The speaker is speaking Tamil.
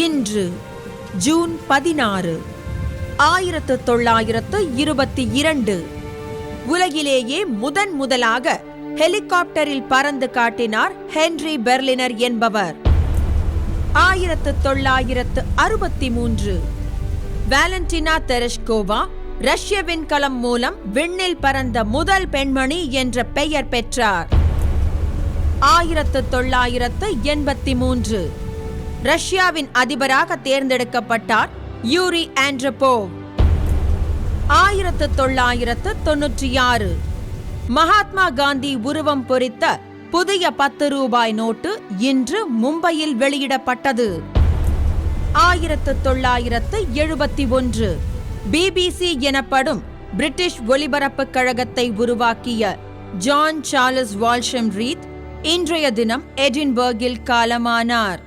இன்று ஜூன் 16, 1922 உலகிலேயே முதலாக ஹெலிகாப்டரில் பறந்து காட்டினார் ஹென்றி பெர்லினர் என்பவர். 1963 வாலண்டினா தெரெஷ்கோவா ரஷ்ய விண்கலம் மூலம் விண்ணில் பறந்த முதல் பெண்மணி என்ற பெயர் பெற்றார். 1983 ரஷ்யாவின் அதிபராக தேர்ந்தெடுக்கப்பட்டார் யூரி ஆண்ட்ரோபோவ். 1996 மகாத்மா காந்தி உருவம் பொறித்த புதிய 10 ரூபாய் நோட்டு இன்று மும்பையில் வெளியிடப்பட்டது. 1971 பிபிசி எனப்படும் பிரிட்டிஷ் ஒலிபரப்புக் கழகத்தை உருவாக்கிய ஜான் சார்லஸ் வால்ஷம் ரீத் இன்றைய தினம் எடின்பர்கில் காலமானார்.